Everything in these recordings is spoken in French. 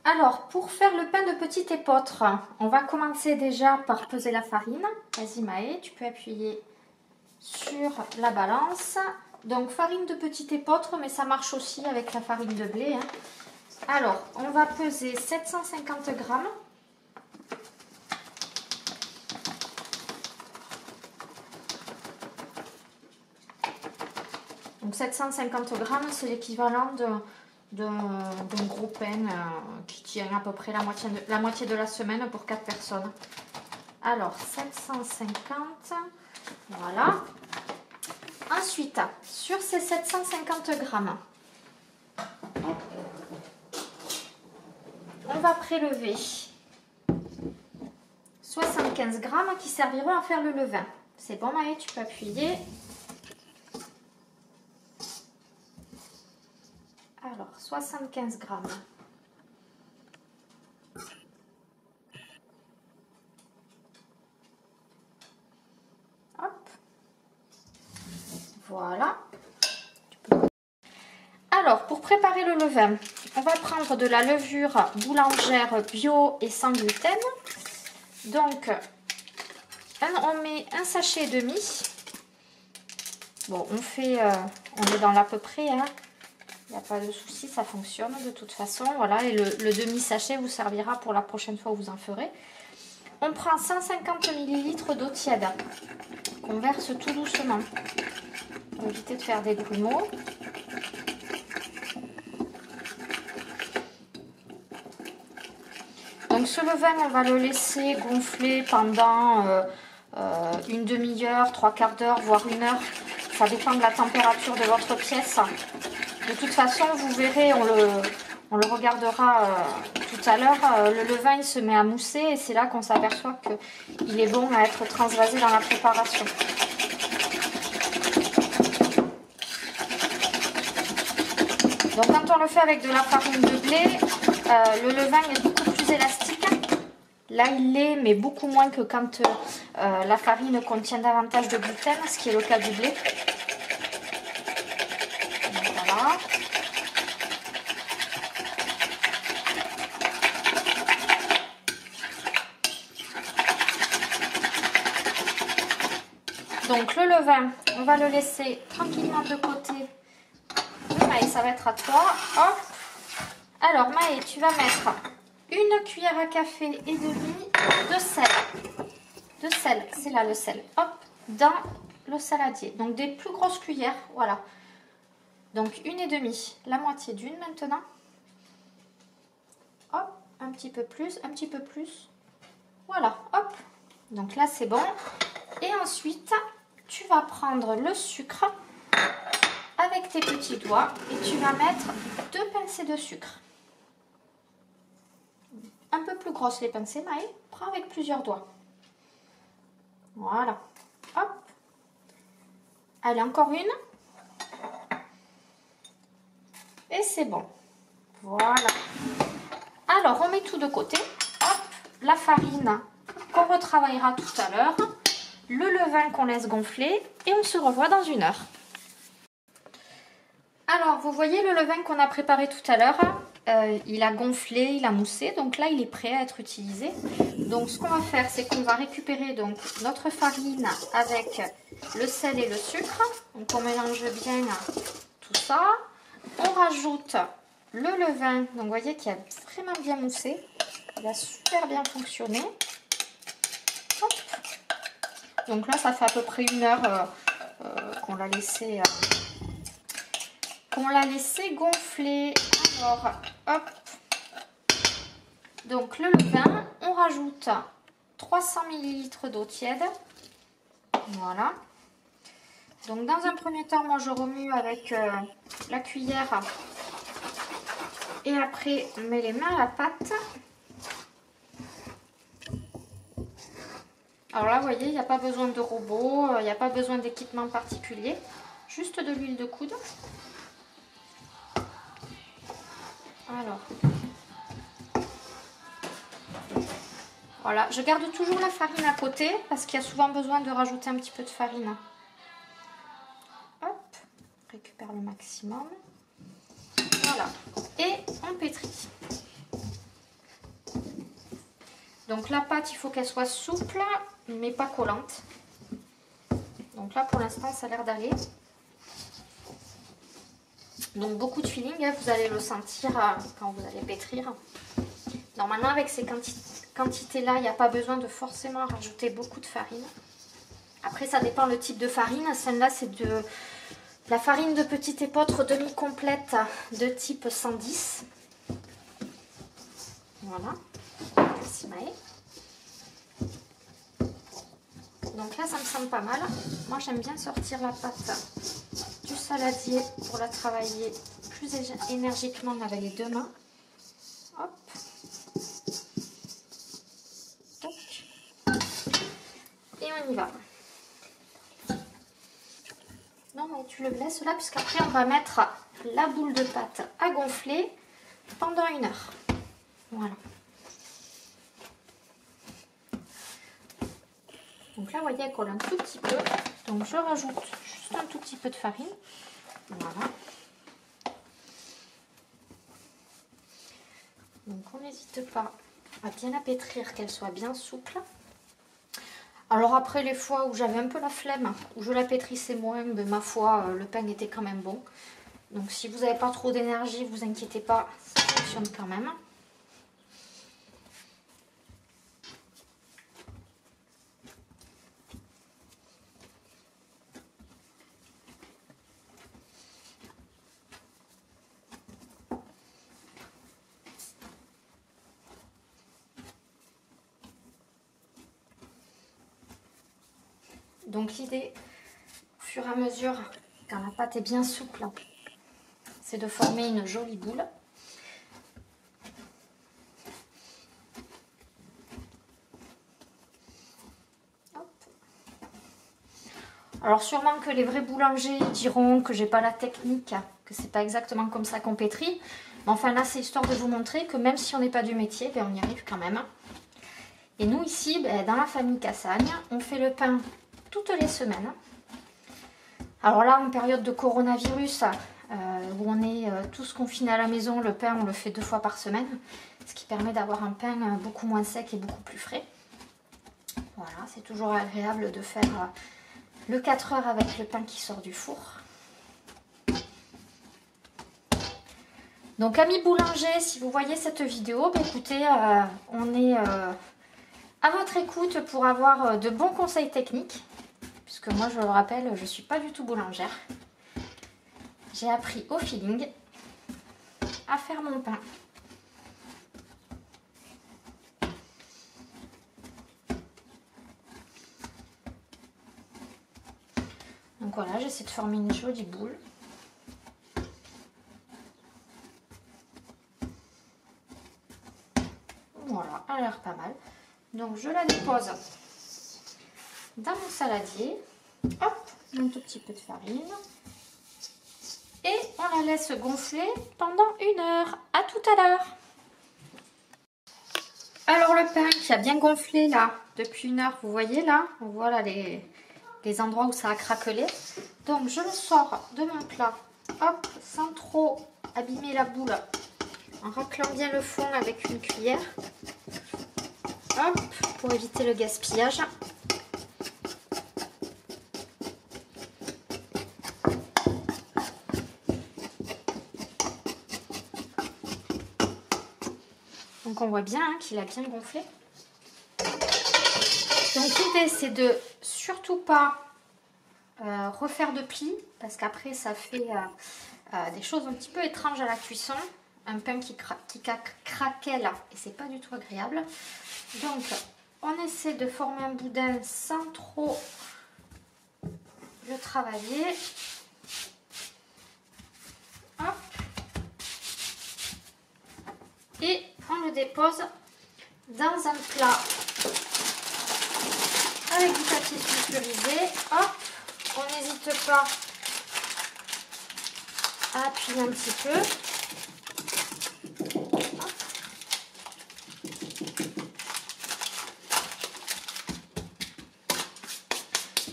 Alors, pour faire le pain de petit épeautre, on va commencer déjà par peser la farine. Vas-y Maë, tu peux appuyer sur la balance. Donc, farine de petit épeautre, mais ça marche aussi avec la farine de blé. Hein. Alors, on va peser 750 grammes. Donc, 750 grammes, c'est l'équivalent d'un gros pain qui tient à peu près la moitié de la semaine pour 4 personnes. Alors 750, voilà. Ensuite, sur ces 750 grammes, on va prélever 75 grammes qui serviront à faire le levain. C'est bon Maë, tu peux appuyer. Alors, 75 grammes. Hop. Voilà. Alors, pour préparer le levain, on va prendre de la levure boulangère bio et sans gluten. Donc, on met un sachet et demi. Bon, on est dans l'à peu près, hein. Il n'y a pas de souci, ça fonctionne de toute façon. Voilà, et le demi-sachet vous servira pour la prochaine fois où vous en ferez. On prend 150 ml d'eau tiède qu'on verse tout doucement pour éviter de faire des grumeaux. Donc ce levain, on va le laisser gonfler pendant une demi-heure, 3/4 d'heure, voire 1 heure. Ça dépend de la température de votre pièce. De toute façon, vous verrez, on le regardera tout à l'heure, le levain il se met à mousser et c'est là qu'on s'aperçoit qu'il est bon à être transvasé dans la préparation. Donc quand on le fait avec de la farine de blé, le levain est beaucoup plus élastique. Là il l'est, mais beaucoup moins que quand la farine contient davantage de gluten, ce qui est le cas du blé. Voilà. Donc le levain, on va le laisser tranquillement de côté. Maë, ça va être à toi. Hop. Alors Maë, tu vas mettre 1 cuillère à café et demie de sel. De sel, c'est là le sel. Hop, dans le saladier. Donc des plus grosses cuillères, voilà. Donc 1 et demie, la moitié d'une maintenant. Hop, un petit peu plus, un petit peu plus. Voilà, hop. Donc là c'est bon. Et ensuite, tu vas prendre le sucre avec tes petits doigts et tu vas mettre 2 pincées de sucre. Un peu plus grosses les pincées, Maë. Prends avec plusieurs doigts. Voilà. Hop. Allez, encore une. Et c'est bon. Voilà. Alors, on met tout de côté. Hop. La farine qu'on retravaillera tout à l'heure. Le levain qu'on laisse gonfler. Et on se revoit dans 1 heure. Alors, vous voyez le levain qu'on a préparé tout à l'heure. Il a gonflé, il a moussé. Donc là, il est prêt à être utilisé. Donc, ce qu'on va faire, c'est qu'on va récupérer donc, notre farine avec le sel et le sucre. Donc, on mélange bien tout ça. On rajoute le levain. Donc, vous voyez qu'il a vraiment bien moussé. Il a super bien fonctionné. Hop. Donc là, ça fait à peu près 1 heure qu'on l'a laissé... On l'a laissé gonfler. Alors, hop. Donc, le levain, on rajoute 300 ml d'eau tiède. Voilà. Donc, dans un premier temps, moi, je remue avec la cuillère. Et après, on met les mains à la pâte. Alors là, vous voyez, il n'y a pas besoin de robot, il n'y a pas besoin d'équipement particulier. Juste de l'huile de coude. Alors, voilà, je garde toujours la farine à côté parce qu'il y a souvent besoin de rajouter un petit peu de farine. Hop, récupère le maximum. Voilà, et on pétrit. Donc la pâte, il faut qu'elle soit souple, mais pas collante. Donc là, pour l'instant, ça a l'air d'aller. Donc beaucoup de feeling, hein, vous allez le sentir quand vous allez pétrir. Normalement, avec ces quantités-là, il n'y a pas besoin de forcément rajouter beaucoup de farine. Après, ça dépend le type de farine. Celle-là, c'est de la farine de petite épeautre demi-complète de type 110. Voilà. Merci Maë. Donc là, ça me semble pas mal. Moi, j'aime bien sortir la pâte du saladier pour la travailler plus énergiquement avec les deux mains. Hop. Et on y va. Non, mais tu le laisses là, puisqu'après, on va mettre la boule de pâte à gonfler pendant 1 heure. Voilà. Donc là, vous voyez, elle colle un tout petit peu. Donc je rajoute juste un tout petit peu de farine. Voilà. Donc on n'hésite pas à bien la pétrir, qu'elle soit bien souple. Alors après les fois où j'avais un peu la flemme, où je la pétrissais moins, ben, ma foi, le pain était quand même bon. Donc si vous n'avez pas trop d'énergie, vous inquiétez pas, ça fonctionne quand même. Donc l'idée, au fur et à mesure, quand la pâte est bien souple, c'est de former une jolie boule. Hop. Alors sûrement que les vrais boulangers diront que j'ai pas la technique, que c'est pas exactement comme ça qu'on pétrit. Mais enfin là, c'est histoire de vous montrer que même si on n'est pas du métier, ben, on y arrive quand même. Et nous ici, ben, dans la famille Cassagne, on fait le pain toutes les semaines. Alors là, en période de coronavirus, où on est tous confinés à la maison, le pain, on le fait 2 fois par semaine. Ce qui permet d'avoir un pain beaucoup moins sec et beaucoup plus frais. Voilà, c'est toujours agréable de faire le 4 heures avec le pain qui sort du four. Donc amis boulangers, si vous voyez cette vidéo, bah, écoutez, on est à votre écoute pour avoir de bons conseils techniques. Puisque moi, je le rappelle, je ne suis pas du tout boulangère. J'ai appris au feeling à faire mon pain. Donc voilà, j'essaie de former une jolie boule. Voilà, elle a l'air pas mal. Donc je la dépose dans mon saladier. Hop, un tout petit peu de farine. Et on la laisse gonfler pendant 1 heure. À tout à l'heure. Alors le pain qui a bien gonflé là, depuis 1 heure, vous voyez là, on voit là les endroits où ça a craquelé. Donc je le sors de mon plat, hop, sans trop abîmer la boule, en raclant bien le fond avec une cuillère. Hop, pour éviter le gaspillage. Donc on voit bien hein, qu'il a bien gonflé. Donc l'idée c'est de surtout pas refaire de plis parce qu'après ça fait des choses un petit peu étranges à la cuisson. Un pain qui craquelle et c'est pas du tout agréable. Donc on essaie de former un boudin sans trop le travailler. Hop. Et on le dépose dans un plat avec du papier sulfurisé. Hop, on n'hésite pas à appuyer un petit peu. Hop.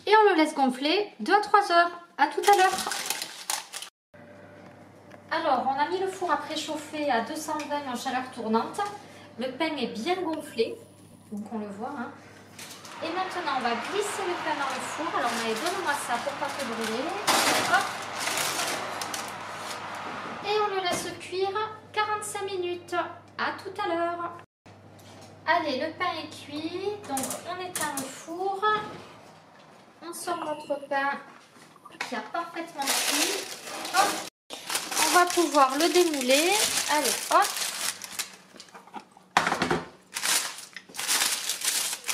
Et on le laisse gonfler 2 à 3 heures. À tout à l'heure. Alors, on a mis le four à préchauffer à 220 en chaleur tournante. Le pain est bien gonflé. Donc on le voit. Hein. Et maintenant, on va glisser le pain dans le four. Alors, Maë, donne-moi ça pour pas te brûler. Hop. Et on le laisse cuire 45 minutes. À tout à l'heure. Allez, le pain est cuit. Donc, on éteint le four. On sort notre pain qui a parfaitement cuit. Hop. On va pouvoir le démouler. Allez, hop.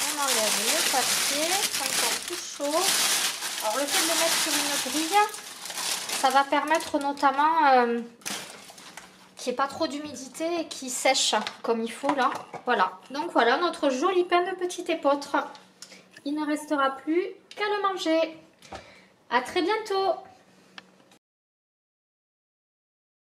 On enlève le papier, c'est encore tout chaud. Alors le fait de le mettre sur une grille, ça va permettre notamment qu'il n'y ait pas trop d'humidité et qu'il sèche comme il faut là. Voilà, donc voilà notre joli pain de petit épeautre. Il ne restera plus qu'à le manger. À très bientôt.